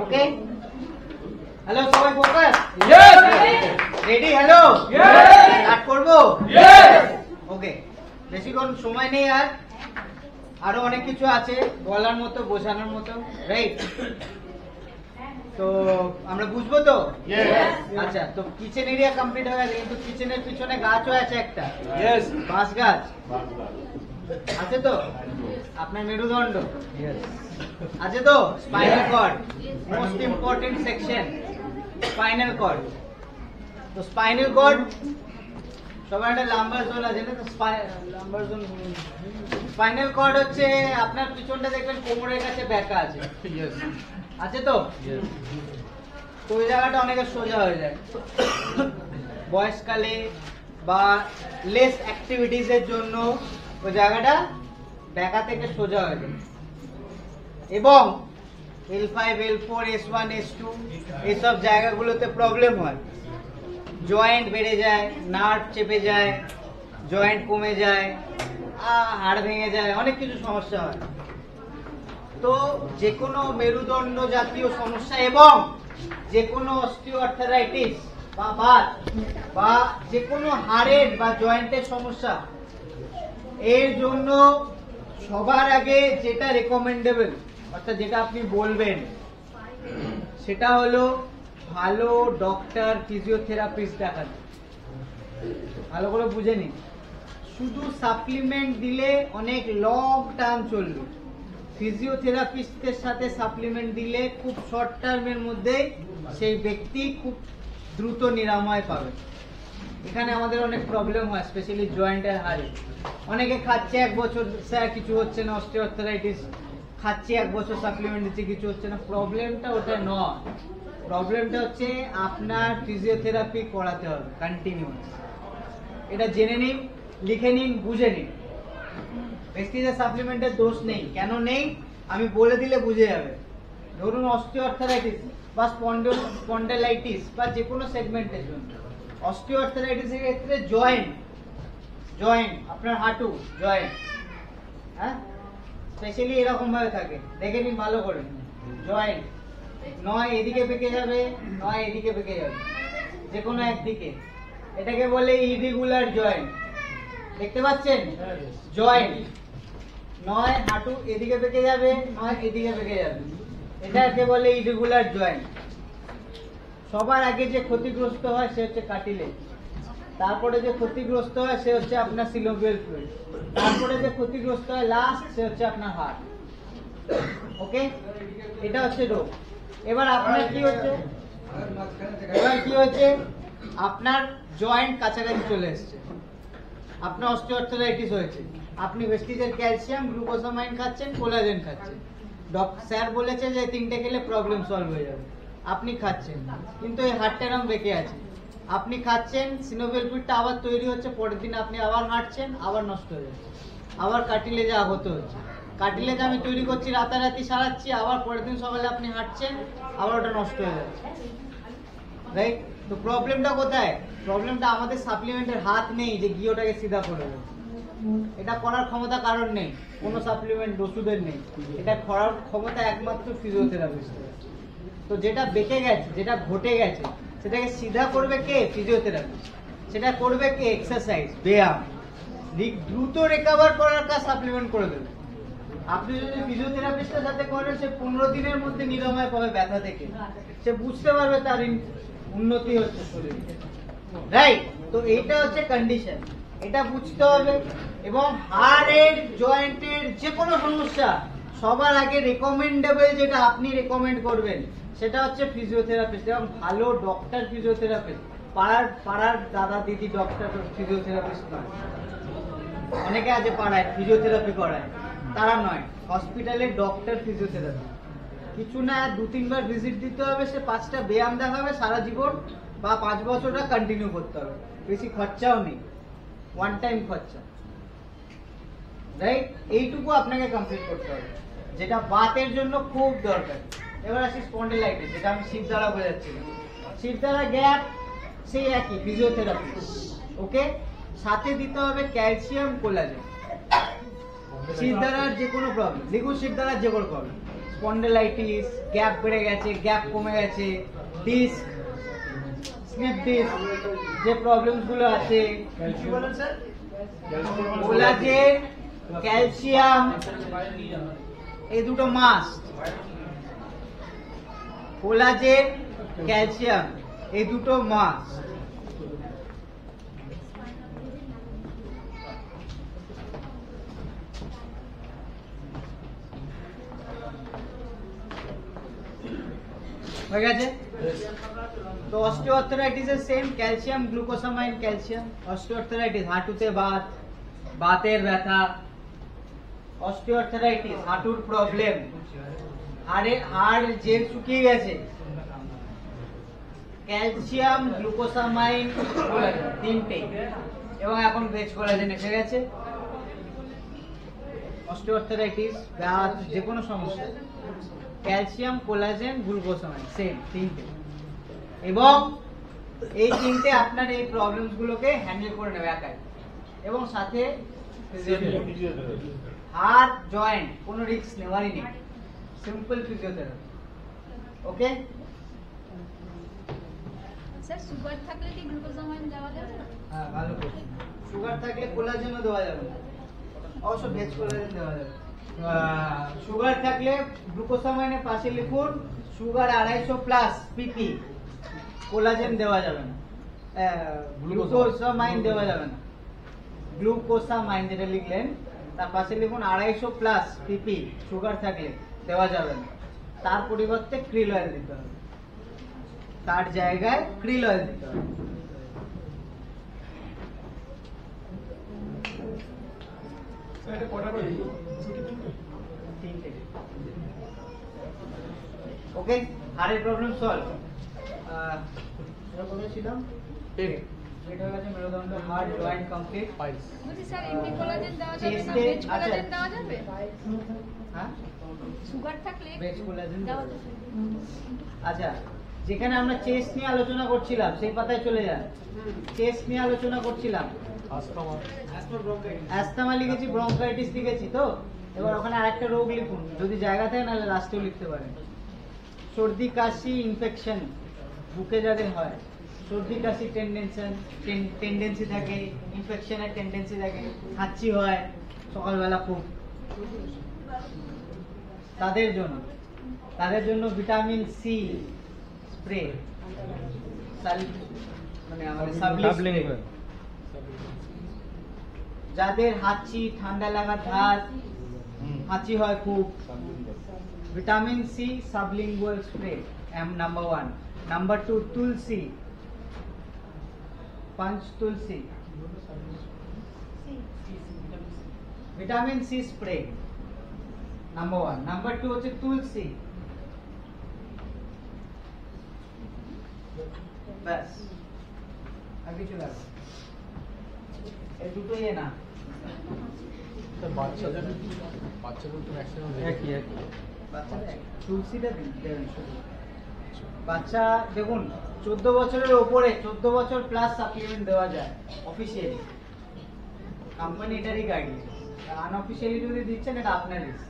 ওকে, hello সবাই focus? Ready? Hello, start করবো? ওকে, বেশিক্ষণ সময় নেই, আর আরো অনেক কিছু আছে বলার মতো, বোঝানোর মতো, রাইট? তো আমরা বুঝবো তো? আচ্ছা, তো কিচেন এরিয়া কমপ্লিট হয়ে গেছে, কিন্তু কিচেনের পিছনে গাছও আছে একটা, বাঁশ গাছ আছে তো? আপনার মেরুদণ্ড আছে তো? Spinal cord, most important section spinal cord. তো স্পাইনাল কর্ড সবার একটা লাম্বার জোন আছে না? তো লাম্বার জোন, স্পাইনাল কর্ড হচ্ছে আপনার পিছনটা দেখবেন কোমরের কাছে ব্যাকা আছে, আছে তো? তো ওই জায়গাটা অনেকে সোজা হয়ে যায় বয়সকালে বা লেস অ্যাক্টিভিটিস এর জন্য, ওই জায়গাটা ব্যাকা থেকে সোজা হয়ে যায়। এবং L5, L4, S1, S2 এইসব জায়গাগুলোতে প্রবলেম হয়, জয়েন্ট বেড়ে যায়, নার্ভ চেপে যায়, জয়েন্ট কমে যায়, হাড় ভেঙে যায়, অনেক কিছু সমস্যা হয়। তো যে কোনো মেরুদণ্ড জাতীয় সমস্যা এবং যে কোনো অস্টিওআর্থারাইটিস বা বাত বা যে কোনো হাড়ের বা জয়েন্টের সমস্যা, এর জন্য সবার আগে যেটা রেকমেন্ডেবল, অর্থাৎ যেটা আপনি বলবেন, সেটা হলো ভালো ডক্টর ফিজিওথেরাপিস্ট দেখানো। ভালো করে বুঝে নিন, শুধু সাপ্লিমেন্ট দিলে অনেক লং টার্ম চলবে, ফিজিওথেরাপিস্টের সাথে সাপ্লিমেন্ট দিলে খুব শর্ট টার্মের মধ্যে সেই ব্যক্তি খুব দ্রুত নিরাময় পাবে। এখানে আমাদের অনেক প্রবলেম হয়, স্পেশালি জয়েন্টের হাড়ে। অনেকে খাচ্ছে 1 বছর, স্যার কিছু হচ্ছে না, অস্টিওআর্থারাইটিস, খাচ্ছে 1 বছর সাপ্লিমেন্ট দিচ্ছে, কিছু হচ্ছে না। প্রবলেমটা ওটা নয়, প্রবলেমটা হচ্ছে আপনার ফিজিওথেরাপি করাতে হবে কন্টিনিউয়াস। এটা জেনে নিন, লিখে নিন, বুঝে নিন। প্রেস্টিজের সাপ্লিমেন্টের দোষ নেই, কেন নেই আমি বলে দিলে বুঝে যাবে। ধরুন অস্টিওআর্থারাইটিস বা স্পন্ডাইলাইটিস বা যে কোনো সেগমেন্টের জন্য, অস্টিওআর্থারাইটিসের ক্ষেত্রে জয়েন্ট আপনার হাঁটু জয়েন্ট, হ্যাঁ, স্পেশালি এরকম ভাবে থাকে, দেখে নিন ভালো করে। জয়েন্ট নয় এদিকে বেঁকে যাবে, নয় এদিকে বেঁকে যাবে, যে কোনো একদিকে। এটাকে বলে ইরেগুলার জয়েন্ট, দেখতে পাচ্ছেন? জয়েন্ট নয় হাঁটু এদিকে বেঁকে যাবে, নয় এদিকে বেঁকে যাবে, এটাকে বলে ইরেগুলার জয়েন্ট। সবার আগে যে ক্ষতিগ্রস্ত হয় সে হচ্ছে কার্টিলেজ, তারপরে যে ক্ষতিগ্রস্ত হয় সে হচ্ছে আপনার সিনোভিয়াল ফ্লুইড, তারপরে যে ক্ষতিগ্রস্ত হয় লাস্ট সে হচ্ছে আপনার হার্ট। ওকে, এটা হচ্ছে রোগ। এবার আপনার কি হচ্ছে, আপনার জয়েন্ট কাছাকাছি চলে এসছে, আপনার অস্টিওআর্থারাইটিস হয়েছে, আপনি ভেস্টিজের ক্যালসিয়াম, গ্লুকোসামাইন খাচ্ছেন, কোলাজেন খাচ্ছেন, স্যার বলেছে যে 3টে খেলে প্রবলেম সলভ হয়ে যাবে, আপনি খাচ্ছেন, কিন্তু এই হাড়টা এরকম বেঁকে আছে, আপনি খাচ্ছেন, সিনোভিয়াল ফ্লুইডটা আবার তৈরি হচ্ছে, পরের দিন আপনি আবার হাঁটছেন, আবার নষ্ট হয়ে যাচ্ছে, আবার কার্টিলেজে আহত হচ্ছে। কার্টিলেজ আমি তৈরি করছি, রাতারাতি সারাচ্ছি, আবার পরের দিন সকালে আপনি হাঁটছেন, আবার ওটা নষ্ট হয়ে যাচ্ছে, রাইট? তো প্রবলেমটা কোথায়? প্রবলেমটা আমাদের সাপ্লিমেন্টের হাত নেই যে গিয়ে ওটাকে সিধা করে দেবে, এটা করার ক্ষমতা কারণ নেই, কোনো সাপ্লিমেন্ট ওষুধের নেই, এটা করার ক্ষমতা একমাত্র ফিজিওথেরাপিস্টের। তো যেটা বেঁকে গেছে, যেটা ঘটে গেছে, সেটাকে সিধা করবে কে? ফিজিওথেরাপিস্ট। সেটা করবে কে? এক্সারসাইজ, ব্যায়াম। দ্রুত রিকভার করার কাজ সাপ্লিমেন্ট করে দেবে। আপনি যদি ফিজিওথেরাপিস্টের সাথে করেন, সে 15 দিনের মধ্যে নিরাময় পাবে ব্যথা থেকে, সে বুঝতে পারবে তার উন্নতি হচ্ছে শরীরে, রাইট? তো এইটা হচ্ছে কন্ডিশন, এটা বুঝতে হবে। এবং হাড়ের জয়েন্টের যে কোনো সমস্যা সবার আগে রেকমেন্ডেবল যেটা আপনি রেকমেন্ড করবেন সেটা হচ্ছে ফিজিওথেরাপিস্ট, এবং ভালো ডক্টর ফিজিওথেরাপিস্ট। পাড়ার দাদা দিদি ডক্টর ফিজিওথেরাপিস্ট নয়, অনেকে আছে পাড়ায় ফিজিওথেরাপি করায়, তারা নয়, হসপিটালে ডক্টর ফিজিওথেরাপি। কিছু না, 2-3 বার ভিজিট দিতে হবে, সে 5টা ব্যায়াম দেখাবে, সারা জীবন বা 5 বছরটা কন্টিনিউ করতে হবে, বেশি খরচাও নেই, ওয়ান টাইম খরচা, রাইট? এইটুকু আপনাকে কমপ্লিট করতে হবে, যেটা বাতের জন্য খুব দরকার। এবার আসি স্পন্ডিলাইটিস, যেটা আমি শিব দ্বারা বোঝাচ্ছিলাম। শিব দ্বারা গ্যাপ সেই একই ফিজিওথেরাপি, ওকে? সাথে দিতে হবে ক্যালসিয়াম, কোলাজেন। শিরদাঁড়ার যে কোনো প্রবলেম, লিকুইড শিরদাঁড়ার যে কোনো প্রবলেম, স্পন্ডেলাইটিস, গ্যাপ বেড়ে গেছে, গ্যাপ কমে গেছে, ডিস্ক, স্লিপ ডিস্ক, যে প্রবলেমস গুলো আছে, কোলাজেন, ক্যালসিয়াম, এই দুটো মাস্ট। কোলাজেন, ক্যালসিয়াম, এই দুটো মাস্ট। হয়ে গেছে? তো অস্টিওআর্থ্রাইটিস এর same, calcium, glucosamine, calcium. Osteoarthritis হাঁটুতে বাত, বাতের ব্যথা, অস্টিওআর্থ্রাইটিস হাঁটুর প্রবলেম, হাড় জেল শুকিয়ে গেছে, ক্যালসিয়াম, গ্লুকোসামাইন, কোলাজেন, তিনটে, এবং এখন ভেজ কোলাজেন এসে গেছে। অস্টিওআর্থ্রাইটিস, বাত, যে কোনো সমস্যা, ক্যালসিয়াম, কোলাজেন, গ্লুকোসামাইন, সেম তিনটে, এবং এই তিনটে আপনার এই প্রবলেমস গুলোকে হ্যান্ডেল করে নেবে একাই, এবং সাথে হাড়, জয়েন্ট, কোনো রিস্ক নেওয়ারই নেই, simple physiotherapy. Okay sir, sugar থাকলে কি গ্লুকোসামাইন দেওয়া যাবে না? হ্যাঁ, ভালো কোশ্চেন। সুগার থাকলে কোলাজেনও দেওয়া যাবে না, অবশ্য ভেজ কোলাজেন দেওয়া যাবে। সুগার থাকলে গ্লুকোসামাইনের পাশে লিখুন সুগার 250 প্লাস পিপি, কোলাজেন দেওয়া যাবে না, গ্লুকোসামাইন দেওয়া যাবে না। গ্লুকোসামাইন যেটা লিখলেন তার পাশে লিখুন 250 প্লাস পিপি, সুগার থাকলে দেওয়া যাবে না, তার পরিবর্তে ক্রিল অয়েল দিতে হবে, তার জায়গায় ক্রিল অয়েল দিতে হবে। ওকে, হাড়ের প্রবলেম সলভ। বলেছিলাম পেট হয়ে গেছে, মেরুদণ্ড, হাড়, জয়েন্ট কমপ্লিট। বলছি স্যার, এমনি কোলাজেন দেওয়া যাবে না? চেস্টে ভেজ কোলাজেন দেওয়া যাবে? হ্যাঁ, সুগার থাকলে ভেজ কোলাজেন দেওয়া দেওয়া যাবে। আচ্ছা, যেখানে আমরা চেস্ট নিয়ে আলোচনা করছিলাম সেই পাতায় চলে যান। চেস্ট নিয়ে আলোচনা করছিলাম, অ্যাস্তমা লিখেছি, ব্রঙ্কাইটিস লিখেছি, তো এবার ওখানে আরেকটা রোগ লিখুন, যদি জায়গা থাকে নাহলে লাস্টেও লিখতে পারেন। সর্দি, কাশি, ইনফেকশন, বুকে যাদের হয়, সর্দি কাশি টেন্ডেন্সি থাকে, ইনফেকশনের টেন্ডেন্সি থাকে, হাঁচি হয় সকালবেলা খুব, তাদের জন্য ভিটামিন সি স্প্রে, মানে আমাদের সাবলিং। যাদের হাঁচি, ঠান্ডা লাগা ধাত, হাঁচি হয় খুব, vitamin C sublingual spray, number 1। Number 2, তুলসী, Panch Tulsi, vitamin C spray, number 1। Number 2 হচ্ছে তুলসী, ব্যাস, আর কিছু লাগবে? এই দুটোই না, বাচ্চাদের তো ম্যাক্সিমাম বাচ্চাদের তুলসীটা দেবেন শুধু। বাচ্চা দেখুন 14 বছরের উপরে, 14 বছর প্লাস সাপ্লিমেন্ট দেওয়া যায় অফিসিয়ালি, কোম্পানি এটারই গাইডলাইন। আনঅফিসিয়ালি যদি দিচ্ছেন এটা আপনার রিস্ক,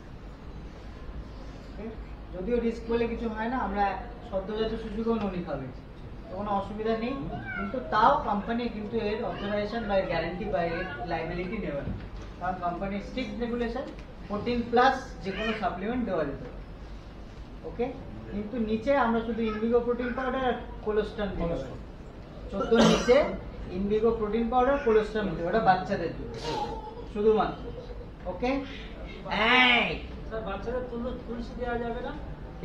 যদিও রিস্ক বলে কিছু হয় না, আমরা সদ্যজাত শিশুকেও ননি খাবে, কোনো অসুবিধা নেই, কিন্তু তাও কোম্পানি কিন্তু এর অথরাইজেশন বা গ্যারান্টি বা এর লাইবিলিটি নেবে না, কারণ কোম্পানির স্ট্রিক্ট রেগুলেশন 14 প্লাস যে কোনো সাপ্লিমেন্ট দেওয়া যেতে পারে। ওকে, কিন্তু নিচে আমরা শুধু ইনভিগো প্রোটিন পাউডার আর কোলেস্ট্রল দিতে পারি, 14 নিচে ইনভিগো প্রোটিন পাউডার, কোলেস্ট্রল দিতে, ওটা বাচ্চাদের জন্য শুধুমাত্র। ওকে, এই স্যার, বাচ্চাদের তুলসী দেওয়া যাবে না?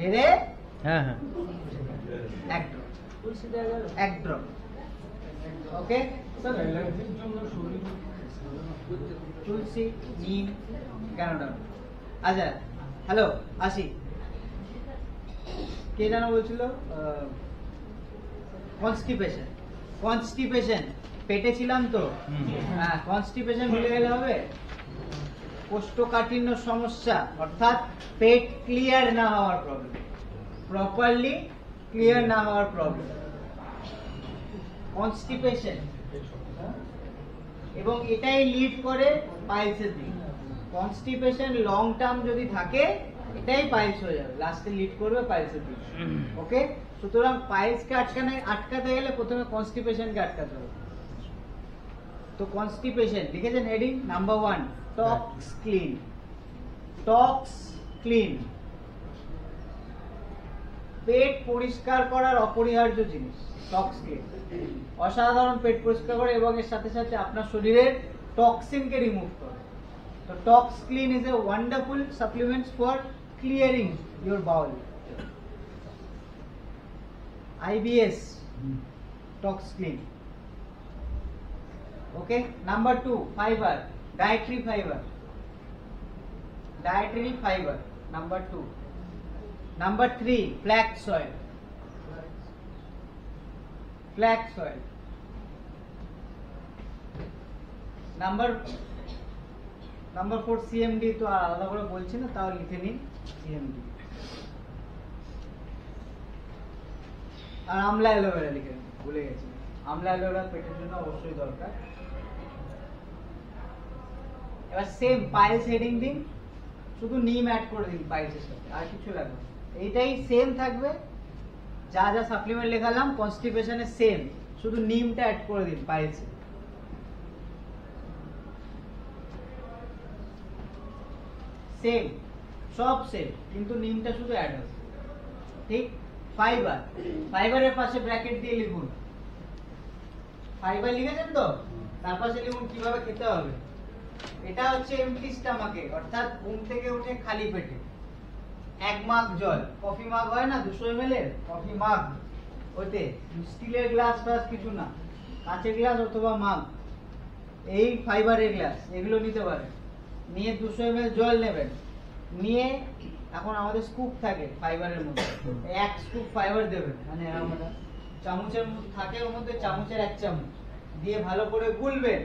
এরে হ্যাঁ হ্যাঁ, এক ড্রপ, তুলসী দেওয়া যাবে? এক ড্রপ। ওকে স্যার, অ্যালার্জির জন্য তুলসী, নিম, ক্যানোডা। আচ্ছা, হ্যালো, আসি। কে জানো বলছিল কনস্টিপেশন, পেটে ছিলাম তো, হ্যাঁ, কনস্টিপেশন ভুলে গেলে হবে? কোষ্ঠকাঠিন্য সমস্যা, অর্থাৎ পেট ক্লিয়ার না হওয়ার প্রবলেম, প্রপারলি ক্লিয়ার না হওয়ার প্রবলেম, কনস্টিপেশন, এবং এটাই লিড করে পাইলসের দিকে। কনস্টিপেশন লং টার্ম যদি থাকে এটাই পাইলস হয়ে যাবে, লাস্টে লিড করবে পাইলসের দিকে। ওকে, সুতরাং পাইলসকে আটকাতে গেলে প্রথমে কনস্টিপেশনকে আটকাতে হবে। তো কনস্টিপেশন লিখেছেন হেডিং নাম্বার 1, টক্স ক্লিন। টক্স ক্লিন পেট পরিষ্কার করার অপরিহার্য জিনিস। টক্স ক্লিন অসাধারণ পেট পরিষ্কার করে এবং এর সাথে সাথে আপনার শরীরের টক্সিনকে রিমুভ করে। তো Tox Clean is a wonderful supplements for clearing your bowel. IBS Tox Clean. Okay, number 2, fibre, dietary fibre. Dietary fiber, number 2. Number 3, flax oil. Flax oil. Number 4, CMD তো আলাদা করে বলছি না, তাও লিখে নিন CMD। আর আমলা অ্যালোভেরা লিখে নিন, ভুলে গেছি। আমলা অ্যালোভেরা পেটের জন্য অবশ্যই দরকার। এবার সেম পাইলস হেডিং দিন, শুধু নিম অ্যাড করে দিন পাইলসের সাথে, আর কিছু লাগবে না। এইটাই সেম থাকবে, যা যা সাপ্লিমেন্ট লেখালাম কনস্টিপেশনে সেম, শুধু নিমটা অ্যাড করে দিন পাইলসে। সেম, সব সেম, কিন্তু নিমটা শুধু অ্যাড হবে। ঠিক। ফাইবার, ফাইবারের পাশে ব্র্যাকেট দিয়ে লিখুন ফাইবার, লিখেছেন তো? তার পাশে লিখুন কিভাবে খেতে হবে। এটা হচ্ছে এমটি স্টমাকে, অর্থাৎ ঘুম থেকে উঠে খালি পেটে 1 মাগ জল, কফি মাগ হয় না 200 ml এর কফি মাগ, ওতে স্টিলের গ্লাস বাস কিছু না, কাঁচের গ্লাস অথবা মাগ, এই ফাইবারের গ্লাস এগুলো নিতে পারেন। নিয়ে 200 ml জল নেবেন, নিয়ে এখন আমাদের স্কুপ থাকে ফাইবারের মধ্যে, 1 স্কুপ ফাইবার দেবেন, মানে আমরা চামচের মধ্যে থাকে, ওর মধ্যে চামচের 1 চামচ দিয়ে ভালো করে গুলবেন।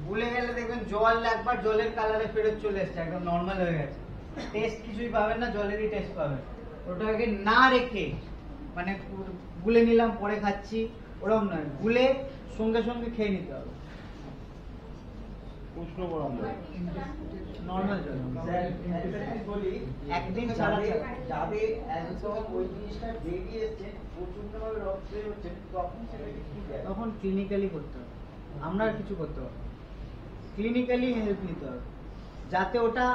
গুলে গেলে দেখবেন জল একবার জলের কালারে ফেরত চলে এসছে, একদম নর্মাল হয়ে গেছে, টেস্ট কিছুই পাবেন না, জলেরই টেস্ট পাবেন। ওটাকে না রেখে মানে গুলে নিলাম পরে খাচ্ছি ওরকম নয়, গুলে সঙ্গে সঙ্গে খেয়ে নিতে হবে। উষ্ণ গরম জল, নর্মাল জল, একদিন ছাড়া ছাড়া। যাদের একদম ওই জিনিসটা বেরিয়ে এসছে, প্রচন্ডভাবে রক্ত বের হচ্ছে, তখন সেটাকে কি দেয়? তখন ক্লিনিক্যালি করতে হবে, আমরা আর কিছু করতে হবে, ক্লিনিক্যালি হেল্প নিতে হবে, যাতে ওটা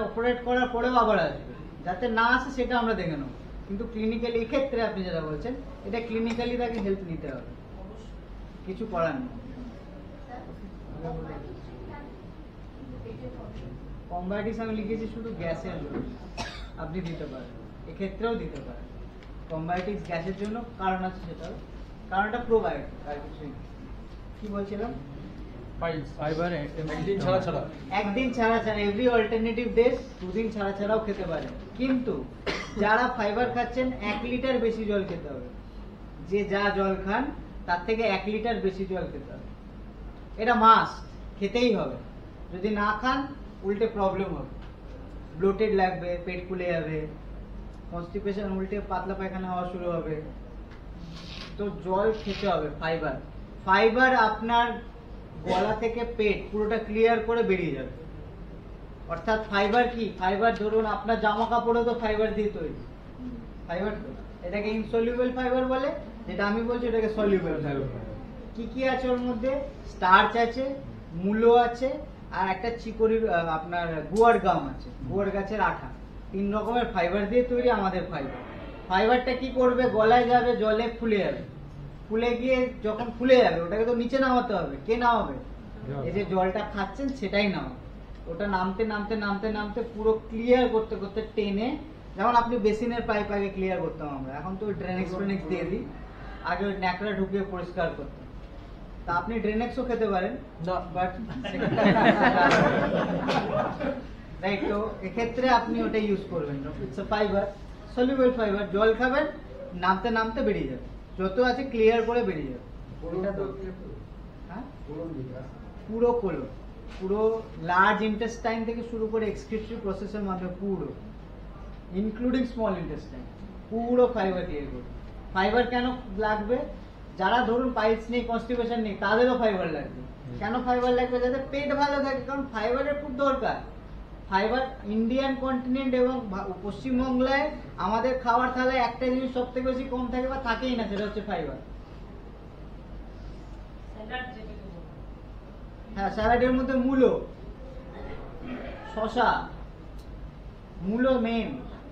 অপারেট করার পরেও আবার আসবে, যাতে না আসে সেটা আমরা দেখে নেব। কিন্তু ক্লিনিক্যালি এক্ষেত্রে আপনি যেটা বলছেন, এটা ক্লিনিক্যালি তাকে হেল্প নিতে হবে, কিছু করার নেই। কম্বায়োটিক্স আমি লিখেছি শুধু গ্যাসের জন্য, আপনি দিতে পারেন, এক্ষেত্রেও দিতে পারেন। কম্বায়োটিক্স গ্যাসের জন্য কারণ আছে, সেটাও কারণটা প্রোবায়োটিক, আর কিছুই। কি বলছিলাম? ফাইবার একদিন ছাড়া ছাড়া, একদিন ছাড়া ছাড়া, এভরি অল্টারনেটিভ ডেজ, 2 দিন ছাড়া ছাড়াও খেতে পারেন। কিন্তু যারা ফাইবার খাচ্ছেন 1 লিটার বেশি জল খেতে হবে, যে যা জল খান তার থেকে 1 লিটার বেশি জল খেতে হবে, এটা মাস্ট, খেতেই হবে। যদি না খান উল্টে প্রবলেম হবে, ব্লোটেড লাগবে, পেট ফুলে যাবে, কনস্টিপেশন, উল্টে পাতলা পায়খানা হওয়া শুরু হবে। তো জল খেতে হবে। ফাইবার, ফাইবার আপনার গলা থেকে পেট পুরোটা ক্লিয়ার করে বেরিয়ে যাবে। অর্থাৎ ফাইবার কি? ফাইবার ধরুন আপনার জামা কাপড়ও তো ফাইবার দিয়ে তৈরি, ফাইবার তো এটাকে ইনসলিউবল ফাইবার বলে, যেটা আমি বলছি এটাকে সলিউবল ফাইবার। কি কি আছে ওর মধ্যে? স্টার্চ আছে, মূলো আছে, আর একটা চিকড়ির আপনার গুয়ার গাম আছে, গুয়ার গাছের আঠা। 3 রকমের ফাইবার দিয়ে তৈরি আমাদের ফাইবার। ফাইবারটা কি করবে? গলায় যাবে, জলে ফুলে যাবে, ফুলে গিয়ে যখন ফুলে যাবে ওটাকে তো নিচে নামাতে হবে। কে নামাবে? এই যে জলটা খাচ্ছেন সেটাই নামাবে। ওটা নামতে নামতে নামতে নামতে পুরো ক্লিয়ার করতে করতে টেনে, যেমন আপনি বেসিনের পাইপ আগে ক্লিয়ার করতাম আমরা, এখন তো ড্রেনেক্স ফ্রেনেক্স দিয়ে দিই, আগে ওই ন্যাকড়া ঢুকিয়ে পরিষ্কার করতাম। তা আপনি ড্রেনেক্সও খেতে পারেন, বাট রাইট। তো এক্ষেত্রে আপনি ওটা ইউজ করবেন, it's a fibre, soluble fibre. জল খাবেন, নামতে নামতে বেরিয়ে যাবে, যত আছে ক্লিয়ার করে বেরিয়ে যাবে। হ্যাঁ, পুরো কোলন, পুরো লার্জ ইন্টেস্টাইন থেকে শুরু করে এক্সক্রিটরি প্রসেসের মাধ্যমে পুরো, ইনক্লুডিং স্মল ইন্টেস্টাইন, পুরো ফাইবার ক্লিয়ার করবে। ফাইবার কেন লাগবে? যারা ধরুন পাইলস নেই, কনস্টিপেশন নেই, তাদেরও ফাইবার লাগবে। কেন ফাইবার লাগবে? যাতে পেট ভালো থাকে, কারণ ফাইবারের খুব দরকার। ফাইবার ইন্ডিয়ান কন্টিনেন্ট এবং পশ্চিমবাংলায় আমাদের খাবার থালায় একটা জিনিস সব থেকে বেশি কম থাকে বা থাকেই না, সেটা হচ্ছে ফাইবার। হ্যাঁ, স্যালাডের মধ্যে মূলো, শসা, মূলো main.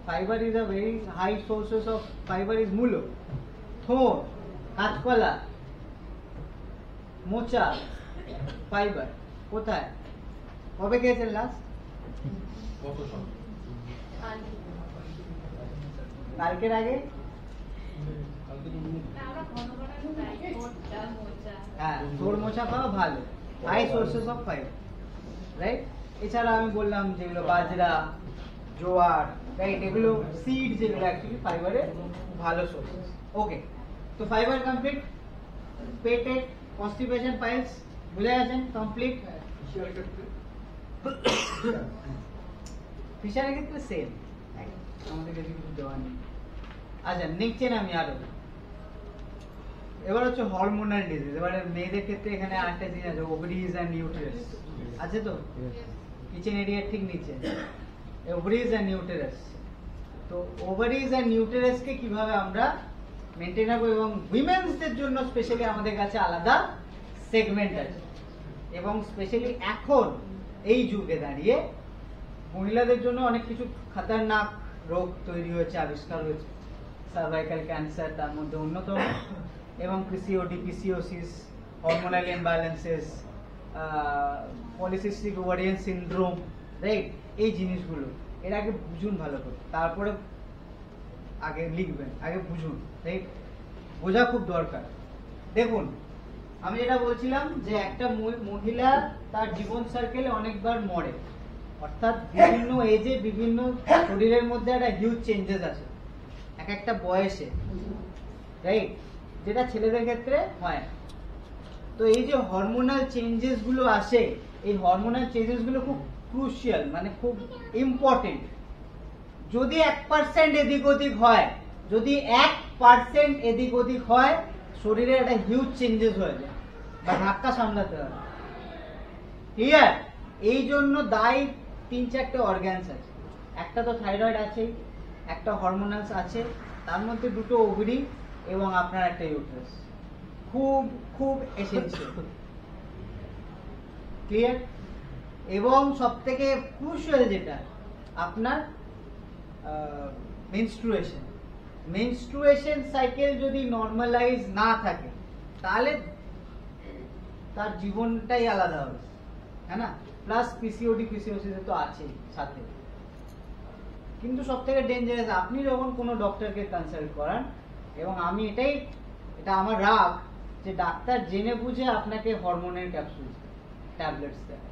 Fibre is a very high sources of fibre is মূলো, থোর, কাঁচকলা, মোচা, ফাইবার। কোথায় কবে খেয়েছেন লাস্ট? কালকের আগে? আমরা ঘন ঘন খাই মোচা মোচা। হ্যাঁ, থোর মোচা খাওয়া ভালো, high sources of fibre, right? এছাড়া আমি বললাম যেগুলো বাজরা, জোয়ার, রাইট, এগুলো সিড, যেগুলো অ্যাকচুয়ালি ফাইবারের ভালো সোর্সেস। ওকে, তো ফাইবার কমপ্লিট, পেটেড, কনস্টিপেশন, পাইলস বুঝে গেছেন, কমপ্লিট। ফিশারের ক্ষেত্রে সেম, আমাদের কাছে কিছু দেওয়া নেই। আচ্ছা, নেক্সট আমি আরো, এবার হচ্ছে হরমোনাল ডিজিজ। এবারে মেয়েদের ক্ষেত্রে এখানে আরেকটা জিনিস আছে, ওভারিজ এন্ড ইউটেরাস আছে তো, কিচেন এরিয়ার ঠিক নিচে ওভারিজ এন্ড ইউটেরাস। তো ওভারিজ এন্ড ইউটেরাসকে কিভাবে আমরা মেনটেন রাখবো, এবং উইমেন্সদের জন্য স্পেশালি আমাদের কাছে আলাদা সেগমেন্ট আছে, এবং স্পেশালি এখন এই যুগে দাঁড়িয়ে মহিলাদের জন্য অনেক কিছু খতরনাক রোগ তৈরি হয়েছে, আবিষ্কার হয়েছে। সার্ভাইকাল ক্যান্সার তার মধ্যে অন্যতম, এবং PCOD, PCOS, hormonal imbalances, polycystic ovarian syndrome, right? এই জিনিসগুলো এর আগে বুঝুন ভালো করে, তারপরে আগে লিখবেন, আগে বুঝুন, রাইট? বোঝা খুব দরকার। দেখুন, আমি যেটা বলছিলাম যে একটা মহিলা তার জীবন সার্কেলে অনেকবার মরে, অর্থাৎ বিভিন্ন এজে বিভিন্ন শরীরের মধ্যে একটা হিউজ চেঞ্জেস আছে এক একটা বয়সে, রাইট? যেটা ছেলেদের ক্ষেত্রে হয়। তো এই যে হরমোনাল চেঞ্জেস গুলো আসে, এই হরমোনাল চেঞ্জেস গুলো খুব ক্রুশিয়াল, মানে খুব ইম্পর্টেন্ট। যদি 1% এদিক ওদিক হয়, যদি 1% এদিক ওদিক হয়, শরীরে একটা হিউজ চেঞ্জেস হয়ে যায় বা ধাক্কা সামলাতে হয়। ক্লিয়ার? এই জন্য দায়ী 3-4টে অর্গানস আছে। একটা তো থাইরয়েড আছে, একটা হরমোনালস আছে, তার মধ্যে 2টো ওভারি এবং আপনার একটা ইউটেরাস। খুব খুব এসেনশিয়াল। ক্লিয়ার? এবং সবথেকে ক্রুশিয়াল যেটা আপনার মেনস্ট্রুয়েশন। মেনস্ট্রুয়েশন সাইকেল যদি নর্মালাইজ না থাকে তাহলে তার জীবনটাই আলাদা হবে, হ্যাঁ না? প্লাস পিসিওডি, পিসিওসিস তো আছেই সাথে। কিন্তু সব থেকে ডেঞ্জারাস, আপনি যখন কোনো ডক্টরকে কনসাল্ট করান, এবং আমি এটা আমার রাগ যে ডাক্তার জেনে বুঝে আপনাকে হরমোনের ক্যাপসুল, ট্যাবলেটস দেয়,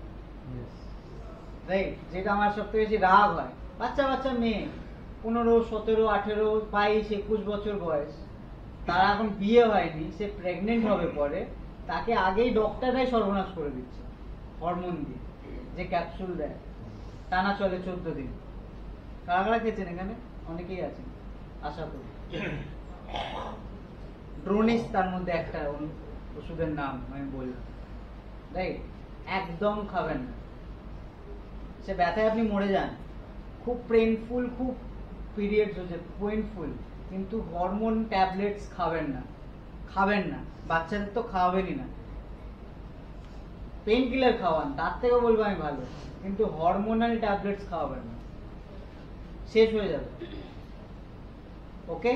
রাইট? যেটা আমার সব থেকে বেশি রাগ হয়। বাচ্চা বাচ্চা মেয়ে, 15, 17, 18, 22, 21 বছর বয়স, তার এখন বিয়ে হয়নি, সে প্রেগনেন্ট হবে পরে, তাকে আগেই ডক্টররাই সর্বনাশ করে দিচ্ছে হরমোন দিয়ে, যে ক্যাপসুল দেয়, টানা চলে 14 দিন। কারা কারা খেয়েছেন এখানে? অনেকেই আছেন আশা করি। ড্রোনিস তার মধ্যে একটা ওষুধের নাম আমি বললাম, রাইট? একদম খাবেন না, সে ব্যথায় আপনি মরে যান, খুব পেইনফুল, খুব পিরিয়ডস হচ্ছে পেইনফুল, কিন্তু হরমোন ট্যাবলেটস খাবেন না, খাবেন না। বাচ্চাদের তো খাওয়াবেনই না, পেইন কিলার খাওয়ান, তার থেকে বলবো আমি ভালো, কিন্তু হরমোনাল ট্যাবলেটস খাওয়াবেন না, শেষ হয়ে যাবে। ওকে?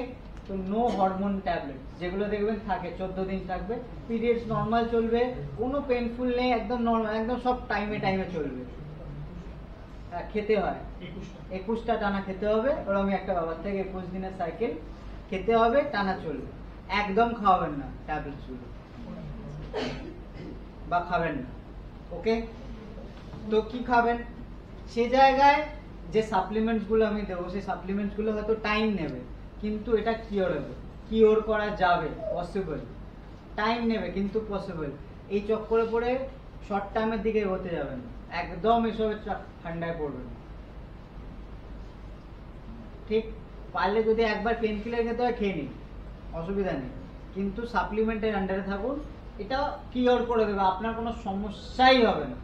তো নো হরমোন ট্যাবলেট, যেগুলো দেখবেন থাকে 14 দিন থাকবে, পিরিয়ডস নর্মাল চলবে, কোনো পেইনফুল নেই, একদম নর্মাল, একদম সব টাইমে টাইমে চলবে। খেতে হয় 21টা টানা খেতে হবে, ওরকম একটা বাবার থেকে 21 দিনের সাইকেল খেতে হবে, টানা চলবে। একদম খাওয়াবেন না ট্যাবলেটস গুলো, বা খাবেন না। ওকে? তো কি খাবেন? সে জায়গায় যে সাপ্লিমেন্টস গুলো আমি দেবো, সেই সাপ্লিমেন্টস গুলো হয়তো টাইম নেবে, কিন্তু এটা কিওর হবে, কিওর করা যাবে, পসিবল। টাইম নেবে কিন্তু পসিবল। এই চক্করে পড়ে শর্ট টাইমের দিকে এগোতে যাবেন না, একদম এসবের ঠান্ডায় পড়বেন না। ঠিক? পারলে যদি একবার পেন কিলার খেতে হয় খেয়ে নিন, অসুবিধা নেই, কিন্তু সাপ্লিমেন্টের আন্ডারে থাকুন। এটা কিওর করে দেবে, আপনার কোনো সমস্যাই হবে না,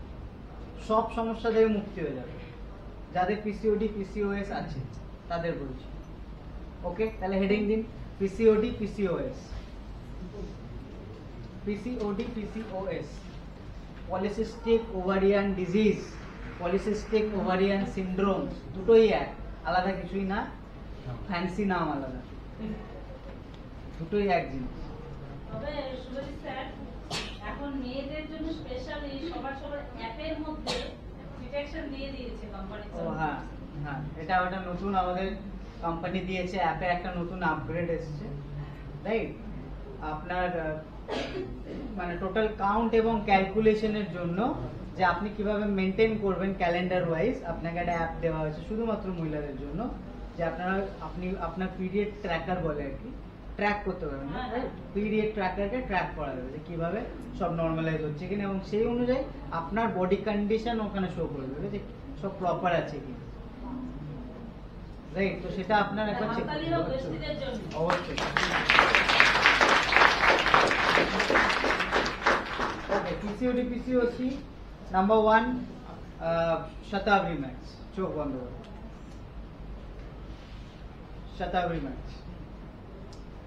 সব সমস্যা থেকে মুক্তি হয়ে যাবে। যাদের পিসিওডি পিসিওএস আছে তাদের বলছি। ওকে, তাহলে হেডিং দিন PCOD PCOS. PCOD PCOS, polycystic ovarian disease, polycystic ovarian syndrome, দুটোই এক, আলাদা কিছুই না, ফ্যান্সি নাম আলাদা, দুটোই এক জিনিস। তবে সুরজিৎ স্যার, এখন মেয়েদের জন্য স্পেশালি সবার অ্যাপের মধ্যে ডিটেকশন দিয়ে দিয়েছে কোম্পানি। ও হ্যাঁ হ্যাঁ, এটা ওটা নতুন আমাদের কোম্পানি দিয়েছে, অ্যাপে একটা নতুন আপগ্রেড এসেছে, রাইট? আপনার মানে টোটাল কাউন্ট এবং ক্যালকুলেশনের জন্য যে আপনি কিভাবে মেনটেন করবেন ক্যালেন্ডার ওয়াইজ, আপনাকে একটা অ্যাপ দেওয়া হয়েছে শুধুমাত্র মহিলাদের জন্য, যে আপনি আপনার পিরিয়ড ট্র্যাকার বলে আর কি, ট্র্যাক করতে পারবেন, পিরিয়ড ট্র্যাকারকে ট্র্যাক করা যাবে যে কিভাবে সব নর্মালাইজ হচ্ছে কিনা, এবং সেই অনুযায়ী আপনার বডি কন্ডিশন ওখানে শো করে দেবে যে সব প্রপার আছে কি, রাইট? তো সেটা আপনার একবার চেক করতে হবে অবশ্যই। ওকে, পিসিওডি পিসিওসি নাম্বার 1 শতাব্দী ম্যাক্স, চোখ বন্ধ করো, শতাব্দী ম্যাক্স।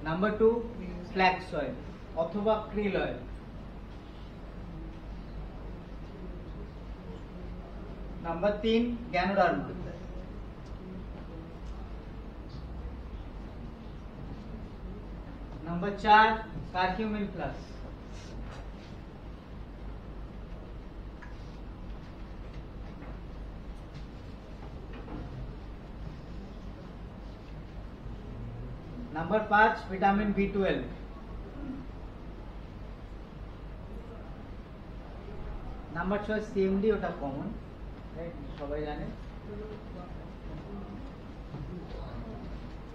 নাম্বার 2 ফ্ল্যাক্স অয়েল অথবা krill oil. Number 3 Ganoderma. Number 4 curcumin plus. Number 5 vitamin B12। Number 6 CMD, ওটা কমন, সবাই জানে।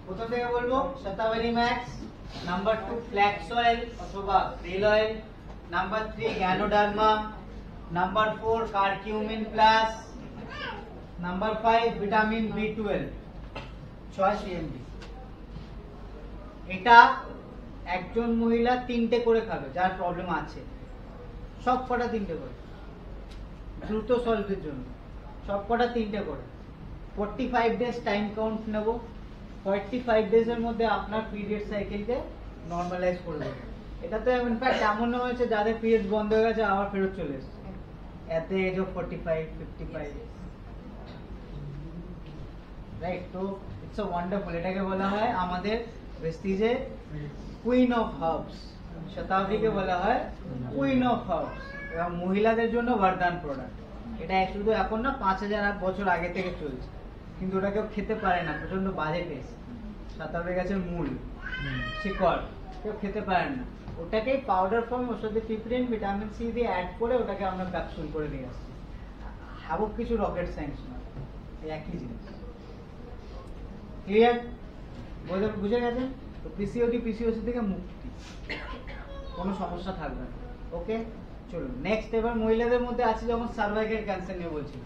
প্রথম থেকে বলবো শতাব্দী ম্যাক্স, নাম্বার 2 ফ্ল্যাক্স অয়েল অথবা krill oil, number 3 Ganoderma, number 4 curcumin plus, number 5 vitamin B12, 6 CMD। এটা একজন মহিলা 3টে করে খাবে যার প্রবলেম আছে, সব কটা 3টে করে, দ্রুত সলভের জন্য সব কটা 3টে করে। 45 ডেজ টাইম কাউন্ট নেব, 45 ডেজের মধ্যে আপনার পিরিয়ড সাইকেলকে নর্মালাইজ করে দেবে। এটাতে ইনফ্যাক্ট এমন হয়েছে যাদের পিরিয়ড বন্ধ হয়ে গেছে আবার ফেরত চলে এসেছে at the age of 45-55, right? তো ইটস আ ওয়ান্ডারফুল, এটাকে বলা হয় আমাদের প্রেস্টিজে কুইন অফ হার্বস, শতাব্দীকে বলা হয় কুইন অফ হার্বস, এবং মহিলাদের জন্য বরদান প্রোডাক্ট। এটা শুধু এখন না, 5000 বছর আগে থেকে চলছে, কিন্তু ওটা কেউ খেতে পারে না, প্রচন্ড বাজে টেস্ট, শতাব্দী গাছের মূল শিকড়, কেউ খেতে পারে না। ওটাকে পাউডার ফর্ম, ওর সাথে পিপরিন ভিটামিন সি দিয়ে অ্যাড করে ওটাকে আমরা ক্যাপসুল করে নিয়ে আসছি। হাবুক কিছু রকেট সায়েন্স না, একই জিনিস। ক্লিয়ার? বুঝে গেছেন? তো পিসিওডি পিসিওসি থেকে মুক্তি, কোনো সমস্যা থাকবে না। ওকে, চলুন নেক্সট। এবার মহিলাদের মধ্যে আছে যখন সার্ভাইকাল ক্যান্সার নিয়ে বলছি।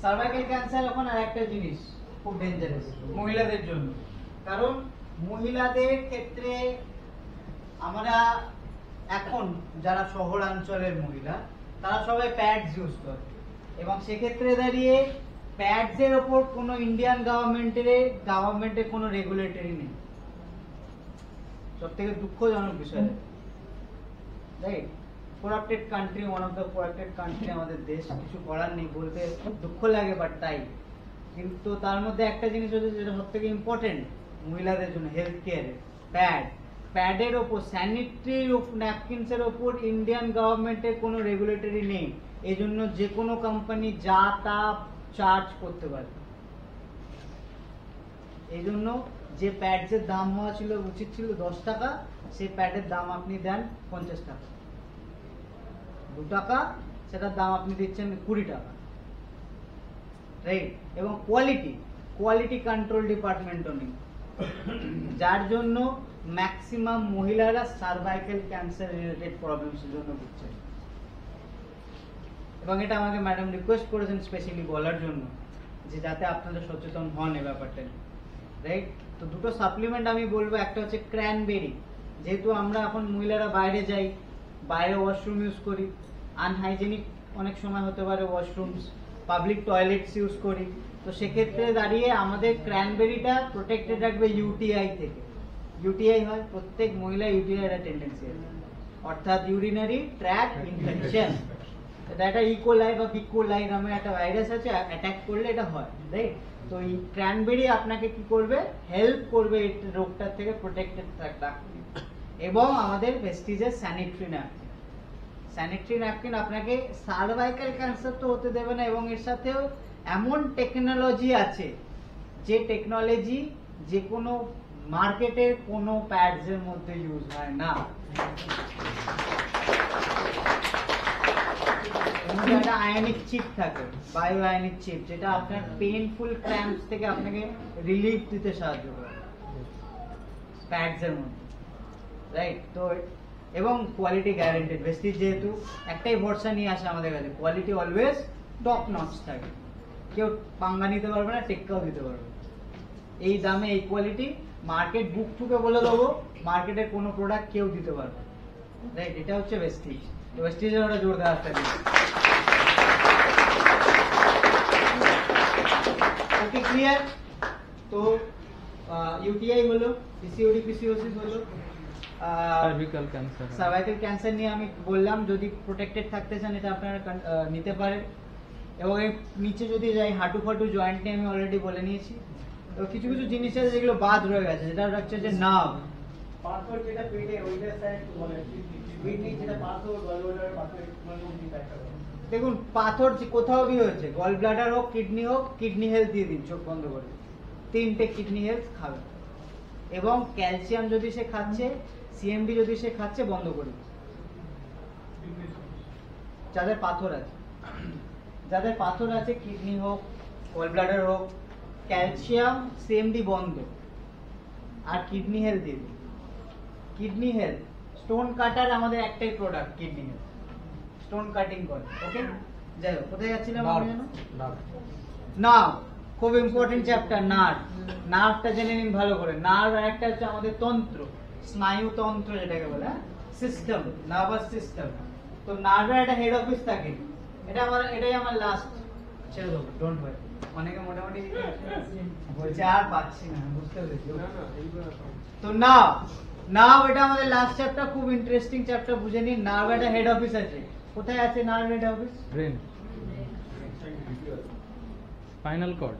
সার্ভাইকাল ক্যান্সার এখন আর একটা জিনিস খুব ডেঞ্জারাস মহিলাদের জন্য, কারণ মহিলাদের ক্ষেত্রে আমরা এখন যারা শহরাঞ্চলের মহিলা তারা সবাই প্যাডস ইউজ করে, এবং সেক্ষেত্রে দাঁড়িয়ে প্যাডস এর ওপর কোনো ইন্ডিয়ান গভর্নমেন্টের কোনো রেগুলেটরি নেই। সব থেকে দুঃখজনক বিষয়, right? Corrupted country, one of the corrupted country আমাদের দেশ, কিছু করার নেই, বলতে দুঃখ লাগে, বাট তাই। কিন্তু তার মধ্যে একটা জিনিস হচ্ছে যেটা সব থেকে ইম্পর্টেন্ট মহিলাদের জন্য, হেলথ কেয়ারে প্যাডের ওপর, স্যানিটারি ন্যাপকিনস এর ওপর ইন্ডিয়ান গভর্নমেন্টের কোনো রেগুলেটরি নেই। এই জন্য যে কোনো কোম্পানি যা তা চার্জ করতে পারে। এই জন্য যে প্যাডসের দাম হওয়া ছিল উচিত ছিল 10 টাকা, সেই প্যাডের দাম আপনি দেন 50 টাকা, 2 টাকা সেটার দাম আপনি দিচ্ছেন 20 টাকা, রাইট? এবং কোয়ালিটি কন্ট্রোল ডিপার্টমেন্টও নেই, যার জন্য ম্যাক্সিমাম মহিলারা সার্ভাইকাল ক্যান্সার রিলেটেড প্রবলেমস জন্য ভুগছে। এবং এটা আমাকে ম্যাডাম রিকোয়েস্ট করেছেন স্পেশালি বলার জন্য, যে যাতে আপনারা সচেতন হন এই ব্যাপারটা, রাইট? তো দুটো সাপ্লিমেন্ট আমি বলবো, একটা হচ্ছে ক্র্যানবেরি। যেহেতু আমরা এখন মহিলারা বাইরে যাই, বাইরে ওয়াশরুম ইউজ করি, আনহাইজেনিক অনেক সময় হতে পারে ওয়াশরুমস, পাবলিক টয়লেটস ইউজ করি, তো সেক্ষেত্রে দাঁড়িয়ে আমাদের ক্র্যানবেরিটা প্রোটেক্টেড রাখবে ইউটিআই থেকে। ইউটিআই হয়, প্রত্যেক মহিলা ইউটিআই এর টেন্ডেন্সি আছে, অর্থাৎ ইউরিনারি ট্র্যাক্ট ইনফেকশন। এটা একটা ইকোলাই বা বিকোলাই নামে একটা ভাইরাস আছে, অ্যাটাক করলে এটা হয়, রাইট? তো এই ক্র্যানবেরি আপনাকে কি করবে, হেল্প করবে এই রোগটার থেকে প্রোটেক্টেড রাখতে। এবং আমাদের ভেস্টিজের স্যানিটারি ন্যাপকিন, স্যানিটারি ন্যাপকিন আপনাকে সার্ভাইকাল ক্যান্সার তো হতে দেবে না, এবং এর সাথেও এমন টেকনোলজি আছে যে টেকনোলজি যে কোনো মার্কেটের কোনো প্যাডস এর মধ্যে ইউজ হয় না। একটা আয়নিক চিপ থাকে, বায়ো আয়নিক চিপ, যেটা আপনার পেইনফুল ক্র্যাম্পস থেকে আপনাকে রিলিফ দিতে সাহায্য করে প্যাডস এর মধ্যে, রাইট? তো এবং কোয়ালিটি গ্যারান্টেড। ভেস্টিজ যেহেতু একটাই ভরসা নিয়ে আসে আমাদের কাছে, কোয়ালিটি অলওয়েজ টপ নচ থাকে, কেউ পাঙ্গা নিতে পারবে না, টেক্কাও দিতে পারবে। এই দামে এই কোয়ালিটি মার্কেট বুক ঠুকে বলে দেবো, মার্কেটের কোনো প্রোডাক্ট কেউ দিতে পারবে, রাইট? এটা হচ্ছে ভেস্টিজ। তো ভেস্টিজের ওটা জোরদার হাতটা দিই। ওকে, ক্লিয়ার? তো ইউটিআই হলো, পিসিওডি পিসিওসিস হলো, সার্ভিক্যাল ক্যান্সার। সার্ভাইকাল ক্যান্সার নিয়ে আমি বললাম, যদি প্রোটেক্টেড থাকতে চান এটা আপনারা নিতে পারেন। এবং এই নিচে যদি যাই, হাঁটু ফাটু জয়েন্ট নিয়ে আমি অলরেডি বলে নিয়েছি। তো কিছু কিছু জিনিস আছে যেগুলো বাদ রয়ে গেছে, যেটা হচ্ছে যে নার্ভ। পাথর যেটা পেটে ওইটা সাইড মানে কিডনি যেটা পাথর গলব্লাডার পাথর মানে একটা দেখুন, পাথর যে কোথাও भी হয়েছে, গল ব্লাডার হোক, কিডনি হেলথ দিয়ে দিন, চোখ বন্ধ করে 3টে কিডনি হেলথ খাবে। এবং ক্যালসিয়াম যদি সে খাচ্ছে, সিএমডি যদি সে খাচ্ছে, বন্ধ করে দিন। যাদের পাথর আছে, কিডনি হোক, গল ব্লাডার হোক, ক্যালসিয়াম সিএমডি বন্ধ, আর কিডনি হেলথ দিয়ে দিন। কিডনি হেলথ, স্টোন কাটার আমাদের একটাই product, kidney health, stone cutting করে। ওকে, যাই হোক, কোথায় যাচ্ছিলাম আমি জানো? নার্ভ, খুব ইম্পর্টেন্ট চ্যাপ্টার, নার্ভটা জেনে নিন ভালো করে। নার্ভ আর একটা হচ্ছে আমাদের তন্ত্র, স্নায়ুতন্ত্র যেটাকে বলে, সিস্টেম, নার্ভাস সিস্টেম। তো নার্ভের একটা হেড অফিস থাকে, এটাই আমার লাস্ট, ছেড়ে দেবো, ডোন্ট ওয়ারি। অনেকে মোটামুটি বলছে আর পাচ্ছি না, বুঝতে পেরেছি। তো নার্ভ এটা আমাদের লাস্ট চ্যাপ্টার, খুব ইন্টারেস্টিং চ্যাপ্টার, বুঝে নিন। নার্ভ একটা হেড অফিস আছে, কোথায় আছে nerve head office? Brain, spinal cord.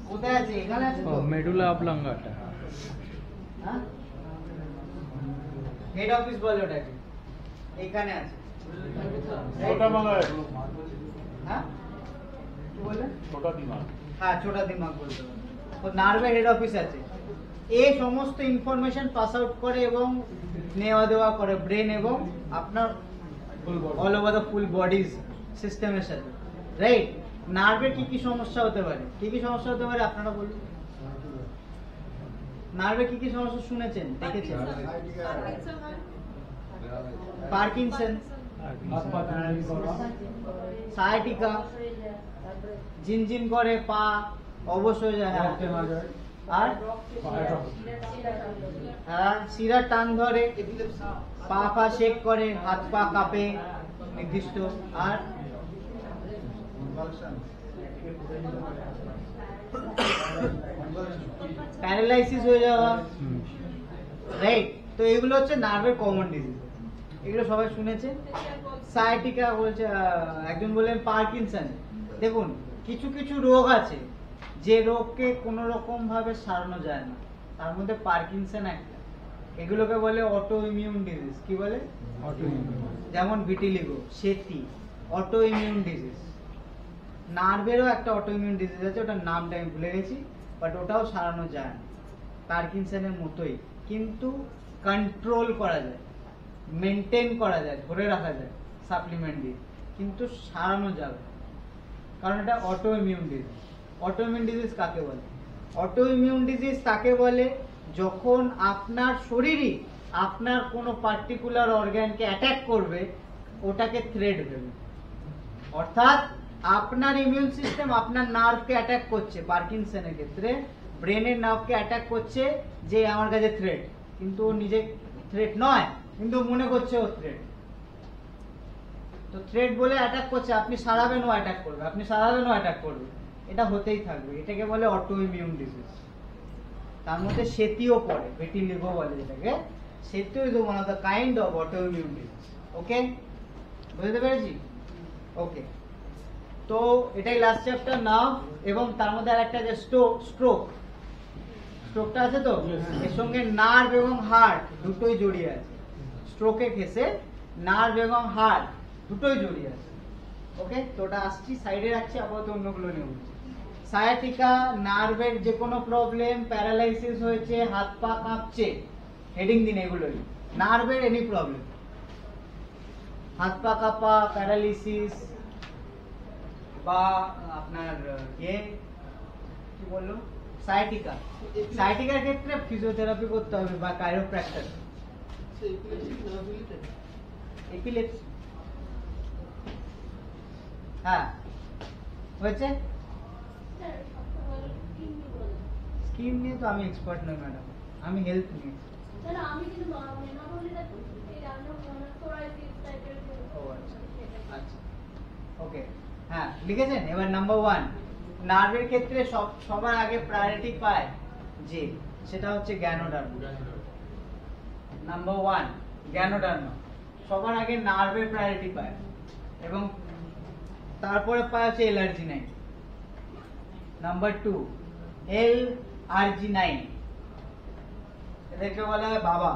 কোথায় আছে? এখানে আছে তো, মেডুলা অবলাঙ্গাটা। হ্যাঁ, হেড অফিস বলে ওটাকে, এখানে আছে। छोटा मगर হ্যাঁ, কি বললেন? छोटा दिमाग হ্যাঁ, ছোটা দিমাগ বলতে পারেন। তো নার্ভের হেড অফিস আছে, এই সমস্ত ইনফরমেশন পাস আউট করে এবং নেওয়া দেওয়া করে ব্রেন এবং আপনার all over the full bodies সিস্টেমের সাথে, রাইট? নার্ভের কি কি সমস্যা হতে পারে, আপনারা বলুন। নার্ভের কি কি সমস্যা শুনেছেন, দেখেছেন? পার্কিনসন, সায়াটিকা, জিনজিন করে পা, অবশ হয়ে যায়, আর শিরার টান ধরে, পা পা শেক করে, হাত পা কাঁপে নির্দিষ্ট, আর প্যারালাইসিস হয়ে যাওয়া, রাইট? তো এগুলো হচ্ছে নার্ভের কমন ডিজিজ, এগুলো সবাই শুনেছে। সায়াটিকা বলছে, একজন বললেন পার্কিনসন। দেখুন, কিছু কিছু রোগ আছে যে রোগকে কোনো রকম ভাবে সারানো যায় না, তার মধ্যে পার্কিনসন একটা। এগুলোকে বলে অটো ইমিউন ডিজিজ। কি বলে? Auto immune. যেমন ভিটিলিগো, সেতি, অটো ইমিউন ডিজিজ। নার্ভেরও একটা অটো ইমিউন ডিজিজ আছে, ওটার নামটা আমি ভুলে গেছি, বাট ওটাও সারানো যায় না, পার্কিনসনের মতোই, কিন্তু কন্ট্রোল করা যায়, মেনটেন করা যায়, ধরে রাখা যায় সাপ্লিমেন্ট দিয়ে, কিন্তু সারানো যাবে, কারণ এটা auto immune disease. Auto immune disease কাকে বলে? অটো ইমিউন ডিজিজ তাকে বলে যখন আপনার শরীরই আপনার কোনো পার্টিকুলার অর্গানকে অ্যাটাক করবে, ওটাকে থ্রেট ভেবে। অর্থাৎ আপনার ইমিউন সিস্টেম আপনার নার্ভকে অ্যাটাক করছে, পার্কিনসনের ক্ষেত্রে ব্রেনের নার্ভকে অ্যাটাক করছে যে আমার কাছে থ্রেট, কিন্তু ও নিজে থ্রেট নয়, কিন্তু মনে করছে ও থ্রেট। তো তো থ্রেড বলে অ্যাটাক করছে, আপনি সারাবেন ও অ্যাটাক করবে, আপনি সারাবেন ও অ্যাটাক করবে, এটা হতেই থাকবে। এটাকে বলে অটো ইমিউন ডিজিজ। তার মধ্যে সেতিও পড়ে, ভিটিলিগো বলে যেটাকে। সেতিও is one of the kind of autoimmune disease. Okay, বুঝতে পেরেছি? ওকে, তো এটাই লাস্ট চ্যাপ্টার নার্ভ, এবং তার মধ্যে আরেকটা যে স্ট্রোক, স্ট্রোকটা আছে তো, এর সঙ্গে নার্ভ এবং হার্ট দুটোই জড়িয়ে আছে। স্ট্রোকের কেসে নার্ভ এবং হার্ট দুটোই জড়িয়ে আছে। ওকে, তো ওটা আসছি, সাইডে রাখছি, আপাতত অন্যগুলো নিয়ে বলছি। সায়াটিকা, নার্ভের যে কোনো প্রবলেম, প্যারালাইসিস হয়েছে, হাত পা কাঁপছে, হেডিং দিন এগুলোই। নার্ভের এনি প্রবলেম, হাত পা কাঁপা, প্যারালাইসিস, বা আপনার কি বললো, সায়াটিকা। সায়াটিকার ক্ষেত্রে ফিজিওথেরাপি করতে হবে বা কাইরোপ্র্যাক্টর। এপিলেপসি, হ্যাঁ হয়েছে। স্কিন নিয়ে তো আমি এক্সপার্ট নই ম্যাডাম, আমি হেলথ নিয়ে। আচ্ছা, ওকে, হ্যাঁ লিখেছেন। এবার নাম্বার 1, নার্ভের ক্ষেত্রে সবার আগে প্রায়োরিটি পায় যে, সেটা হচ্ছে গ্যানোডার্মা। নাম্বার 1 গ্যানোডার্মা সবার আগে নার্ভের প্রায়োরিটি পায়, এবং তারপরে পায় হচ্ছে এলআরজি9। নাম্বার 2 এলআরজি9, এদেরকে বলা হয় বাবা,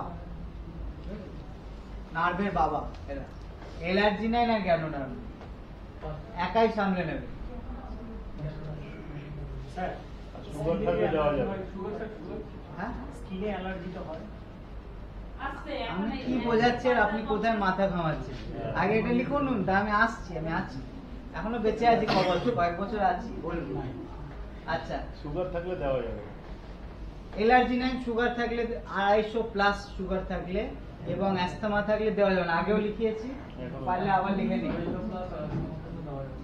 নার্ভের বাবা এরা। এলআরজি9 আর গ্যানোডার্মা একাই সামলে নেবে। স্যার, সুগার থাকলে যাওয়া যাবে। হ্যাঁ, স্কিনে অ্যালার্জি তো হয়। আসছে এখন আমি এই কি বোঝাচ্ছি আর আপনি কোথায় মাথা ঘামাচ্ছেন? আগে এটা লিখুন, তা আমি আসছি, এখনো বেঁচে আছি, কয়েক বছর আছি, বলবো। আচ্ছা, সুগার থাকলে দেওয়া যাবে। এলআরজি9 সুগার থাকলে 250+ সুগার থাকলে, এবং অ্যাস্থমা থাকলে দেওয়া যাবে না। আগেও লিখিয়েছি, পারলে আবার লিখে নিন,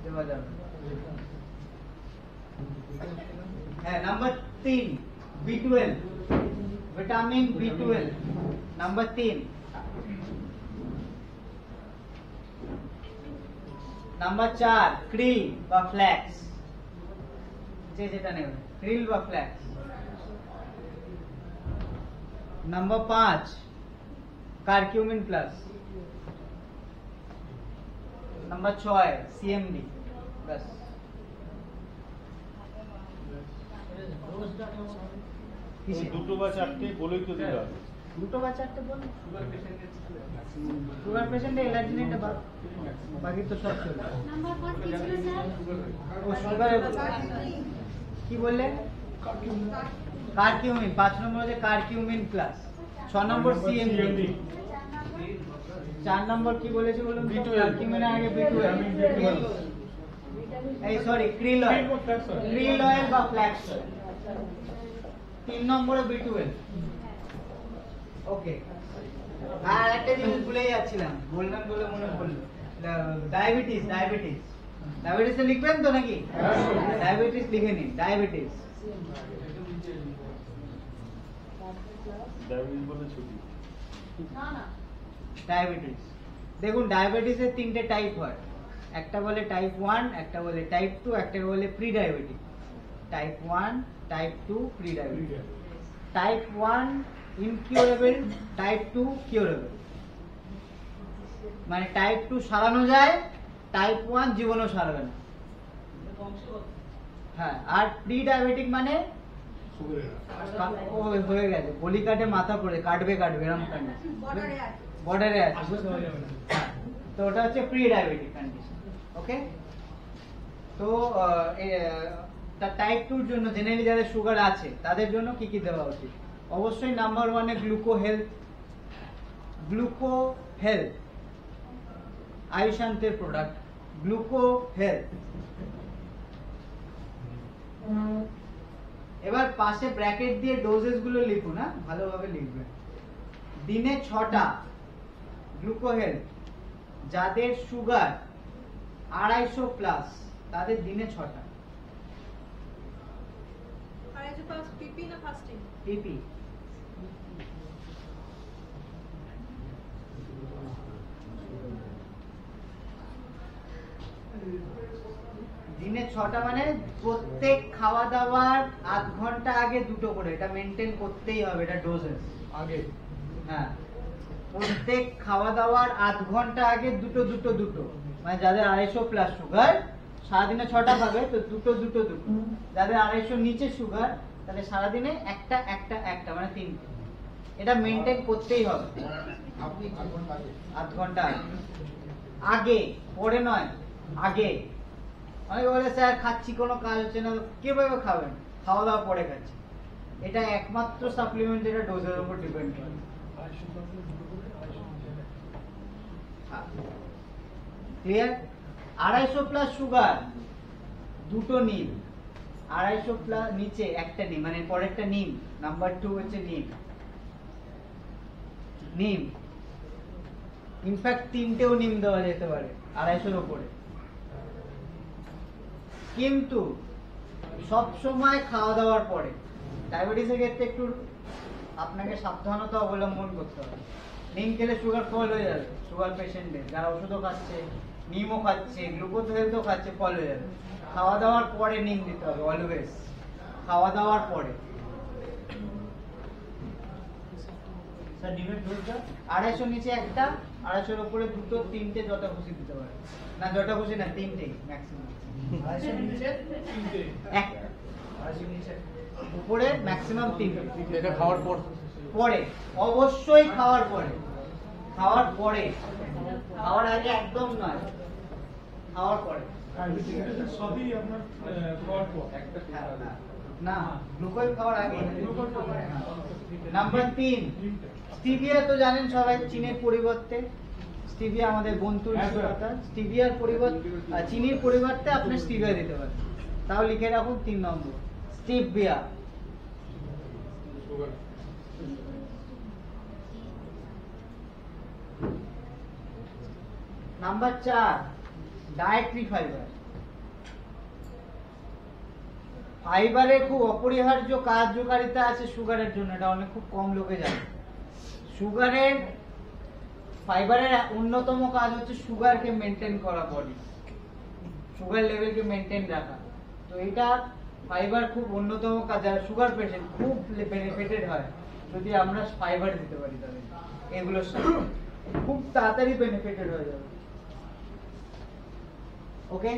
দেওয়া যাবে। হ্যাঁ, number 3 B12, vitamin B12, number 3। Number 4 krill বা ফ্ল্যাক্স, যেটা নেবে, ক্রিল বা flax. Number 5 curcumin plus. Number 6 CMD. বাস, দুটো বা চারটে বলেই তো দিলাম। দুটো বা চারটে বল। সুগার পেশেন্টে এলার্জি নেই, বাকি তো সব চলে। নাম্বার 1 কি ছিল স্যার? ও সুগার কি বললে? কারকিউমিন। 5 নম্বর হচ্ছে কারকিউমিন প্লাস। 6 নম্বর সিএমডি। 4 নম্বর কি বলেছি বলুন? কারকিউমিনের আগে B12। এই sorry, krill oil, krill oil বা ফ্ল্যাক্স অয়েল। 3 নম্বরে B12। ওকে, আর একটা জিনিস ভুলে যাচ্ছিলাম, বললাম বলে মনে পড়লো, ডায়াবেটিস। ডায়াবেটিস লিখবেন তো নাকি? ডায়াবেটিস লিখে নিন, ডায়াবেটিস। ডায়াবেটিস বলে ছুটি। ডায়াবেটিস, দেখুন ডায়াবেটিসের 3টে টাইপ হয়, একটা বলে টাইপ 1, একটা বলে টাইপ 2, একটা বলে pre diabetic. Type 1, type 2, pre diabetic. Type 1 incurable, type 2 curable. মানে টাইপ 2 সারানো যায়, টাইপ 1 জীবনেও সারবে না। হ্যাঁ, আর প্রি ডায়াবেটিক মানে হয়ে গেছে, গলি কাটে মাথা পড়ে, কাটবে এরকম কন্ডিশন, বর্ডারে আছে, বুঝতে পারলেন? তো ওটা হচ্ছে প্রি ডায়াবেটিক কন্ডিশন। ওকে, তো টাইপ 2 এর জন্য জেনারেলি যাদের সুগার আছে তাদের জন্য কি কি দেওয়া উচিত? অবশ্যই নাম্বার 1 এ গ্লুকো হেলথ, আয়ুষান্তের প্রোডাক্ট গ্লুকো হেলথ। এবার পাশে ব্র্যাকেট দিয়ে ডোজেস গুলো লিখুন, না ভালোভাবে লিখবেন। দিনে 6টা গ্লুকো হেলথ, যাদের সুগার 250+ তাদের দিনে 6টা। পিপি না ফাস্টিং? পিপি। দিনে 6টা মানে প্রত্যেক খাওয়া দাওয়ার আধ ঘন্টা আগে 2টো করে, এটা মেনটেন করতেই হবে, এটা ডোজেস আগে হ্যাঁ প্রত্যেক খাওয়া দাওয়ার আধ ঘন্টা আগে 2টো মানে যাদের 250 প্লাস সুগার সারাদিনে 6টা খাবে তো 2টো যাদের 250 নিচে সুগার তাহলে সারাদিনে একটা মানে 3টে। এটা মেনটেন করতেই হবে আপনি আধ ঘন্টা আগে, পরে নয়, আগে। অনেকে বলে স্যার খাচ্ছি কোনো কাজ হচ্ছে না, কিভাবে খাবেন? খাওয়া দাওয়া পরে খাচ্ছি। এটা একমাত্র সাপ্লিমেন্ট যেটা ডোজের উপর ডিপেন্ড করে। ক্লিয়ার? 250 প্লাস সুগার 2টো নিম, 250 প্লাস নিচে একটা নিম, মানে পরেরটা নিম, নাম্বার 2 হচ্ছে নিম। ইনফ্যাক্ট 3টেও নিম দেওয়া যেতে পারে 250-এর উপরে। কিন্তু সব সময় খাওয়া দাওয়ার পরে। ডায়াবেটিসের ক্ষেত্রে একটু আপনাকে সাবধানতা অবলম্বন করতে হবে। নিম খেলে সুগার ফল হয়ে যাবে, সুগার পেশেন্টদের যারা ওষুধও খাচ্ছে, নিমও খাচ্ছে, গ্লুকোজ হেলথও খাচ্ছে, ফল হয়ে যাবে। খাওয়া দাওয়ার পরে নিম দিতে হবে, অলওয়েজ খাওয়া দাওয়ার পরে। স্যার ডিমের ডোজটা 250 নিচে একটা, 250-এর উপরে 2টো, 3টে, যটা খুশি দিতে পারে। না যটা খুশি না, 3টেই ম্যাক্সিমাম। 250 নিচে 3টে, একটা 250 নিচে উপরে ম্যাক্সিমাম 3টে। এটা খাওয়ার পরে অবশ্যই খাওয়ার পরে, খাওয়ার আগে একদম নয়, খাওয়ার পরে। সবই আপনার খাওয়ার পর না গ্লুকোজ খাওয়ার আগে। নাম্বার 3 স্টিভিয়া তো জানেন সবাই, চিনির পরিবর্তে স্টিভিয়া আমাদের বন্ধুর কথা, স্টিভিয়ার পরিবর্তে চিনির পরিবর্তে আপনি স্টিভিয়া দিতে পারেন। তাও লিখে রাখুন 3 নম্বর স্টিভিয়া। Number 4 dietary fibre. ফাইবারের খুব অপরিহার্য কার্যকারিতা আছে সুগারের জন্য, এটা অনেক খুব কম লোকে জানে। ফাইবারের অন্যতম কাজ হচ্ছে সুগারকে মেনটেন করা, বডি সুগার লেভেলকে মেনটেন রাখা। তো এটা ফাইবার খুব অন্যতম কাজ, যারা সুগার পেশেন্ট খুব বেনিফিটেড হয় যদি আমরা ফাইবার দিতে পারি তাদের, এগুলোর সাথে খুব তাড়াতাড়ি বেনিফিটেড হয়ে যাবে। ওকে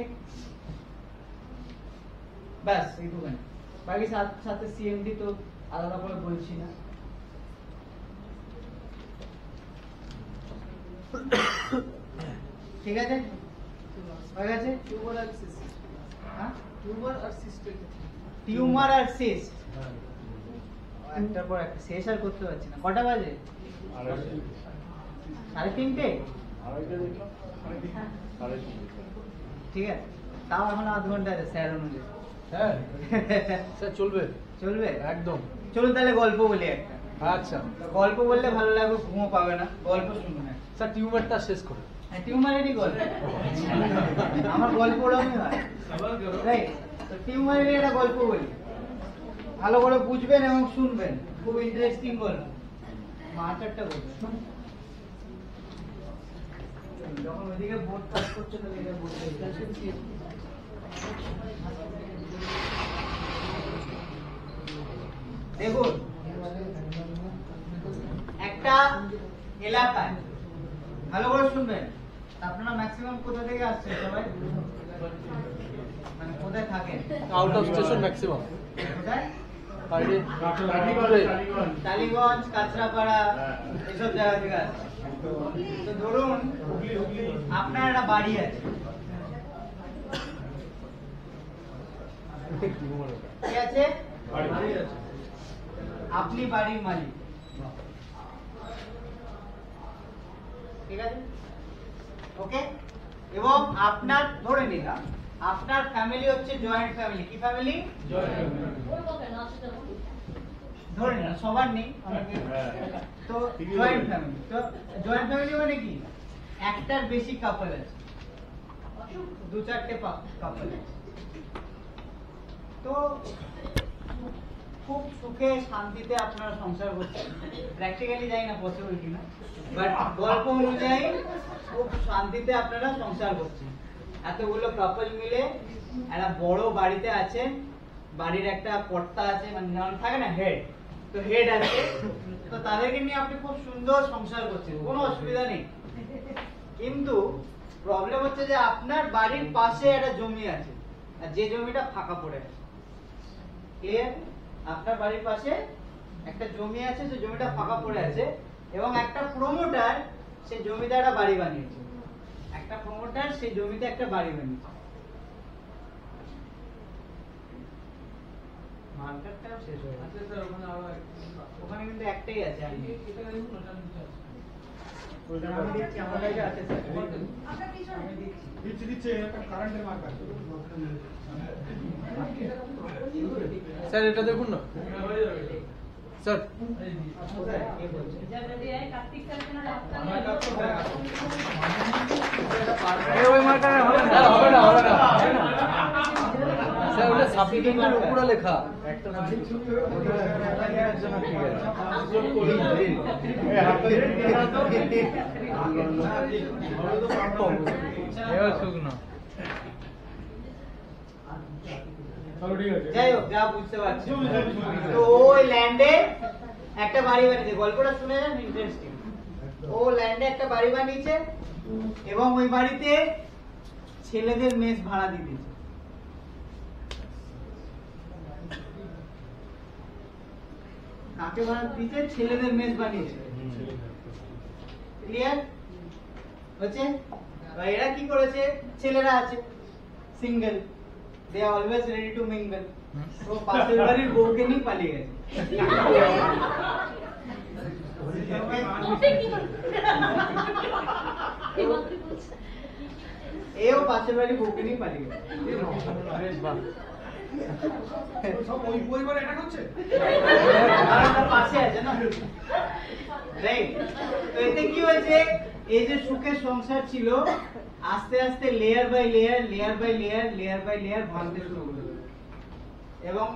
ব্যাস এইটুখানি, বাকি সাথে সিএমডি তো আলাদা করে বলছি না। ঠিক আছে, হয়ে গেছে। টিউমার আর সিস্ট একটার পর একটা, শেষ আর করতে পারছি না। কটা বাজে? 3:30। ঠিক আছে, তাও এখন আধ ঘন্টা আছে স্যার অনুযায়ী। হ্যাঁ স্যার চলবে একদম। চলুন তাহলে গল্প বলি একটা। আচ্ছা গল্প বললে ভালো লাগবে, ঘুমও পাবে না, গল্প শুনুন। স্যার টিউমারটা শেষ করে। টিউমারেরই গল্প, আমার গল্প ওরকমই হয়। তো টিউমারেরই একটা গল্প বলি, ভালো করে বুঝবেন এবং শুনবেন, খুব ইন্টারেস্টিং গল্প। মাস্টারটা বলবেন যখন ওইদিকে বোর্ড পাস করছে তাহলে এটা বলতে দেখুন, একটা এলাকায়, ভালো করে শুনবেন, আপনারা ম্যাক্সিমাম কোথা থেকে আসছেন সবাই? মানে কোথায় থাকেন? Out of station maximum. কোথায়? টালিগঞ্জ, কাঁচরাপাড়া, এসব জায়গা থেকে আসছেন। তো ধরুন আপনার একটা বাড়ি আছে, কি আছে? আপনি বাড়ির মালিক, ঠিক আছে? ওকে, এবং আপনার ধরে নিলাম আপনার ফ্যামিলি হচ্ছে জয়েন্ট ফ্যামিলি। কি ফ্যামিলি? ধরে নিলাম, সবার নেই তো জয়েন্ট ফ্যামিলি। তো জয়েন্ট ফ্যামিলি মানে কি, একটার বেশি কাপল আছে, 2-4টে কাপল আছে। তো খুব সুখে শান্তিতে আপনারা সংসার করছেন। প্র্যাকটিক্যালি জানি না পসিবল কিনা, বাট গল্প অনুযায়ী খুব শান্তিতে আপনারা সংসার করছেন। এতগুলো কাপল মিলে একটা বড় বাড়িতে আছে, বাড়ির একটা কর্তা আছে, মানে নাম থাকে না হেড, তো হেড আছে, তো তাদেরকে নিয়ে আপনি খুব সুন্দর সংসার করছেন, কোনো অসুবিধা নেই। কিন্তু প্রবলেম হচ্ছে যে আপনার বাড়ির পাশে একটা জমি আছে, আর যে জমিটা ফাঁকা পড়ে আছে। ক্লিয়ার? আপনার বাড়ির পাশে একটা জমি আছে, যে জমিটা ফাঁকা পড়ে আছে, এবং একটা প্রমোটার সেই জমিতে একটা বাড়ি বানিয়েছে, একটা প্রমোটার সেই জমিতে একটা বাড়ি বানিয়েছে। মার্কেটটাও শেষ হয়ে গেছে। ওখানে কিন্তু একটাই আছে। আমি দিচ্ছি, আমার কাছে আছে স্যার। দিচ্ছে একটা কারেন্টের মার্কার। স্যার এটা দেখুন না স্যার। কে বলছে? কার্তিক স্যার কোনো ওই মার্কারে হবে না, হবে না, হবে না। স্যার ওটা সাপ্লিমেন্টের উপরে লেখা একটা না, ওটার জন্য ঠিক আছে। এবার শুকনো। যাই হোক, যা বুঝতে পারছি। তো ওই ল্যান্ডে একটা বাড়ি বানিয়েছে, গল্পটা শুনে যান, ইন্টারেস্টিং। ও ল্যান্ডে একটা বাড়ি বানিয়েছে এবং ওই বাড়িতে ছেলেদের মেস ভাড়া দিয়ে দিয়েছে। কাকে ভাড়া দিয়েছে? ছেলেদের মেস বানিয়েছে। ক্লিয়ার হচ্ছে? এরা কি করেছে? ছেলেরা আছে single, they are always ready to mingle, তো পাশের বাড়ির বউকে নিয়ে পালিয়ে গেছে। এও পাশের বাড়ির বউকে নিয়ে পালিয়ে গেছে। সব ওই পরিবারে এটা করছে। আর ওটা পাশে আছে না, রাইট? তো এতে কি হয়েছে? এই যে সুখের সংসার ছিল, আস্তে আস্তে layer by layer, layer by layer, layer by layer ভাঙতে শুরু করলো, এবং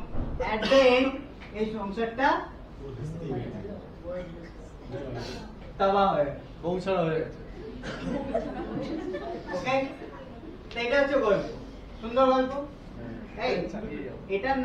এট দ্য এন্ড এই সংসারটা তাবাহ হয়ে গেছে, বংশারা হয়ে গেছে। ওকে? এটা হচ্ছে গল্প, সুন্দর গল্প। এই এটার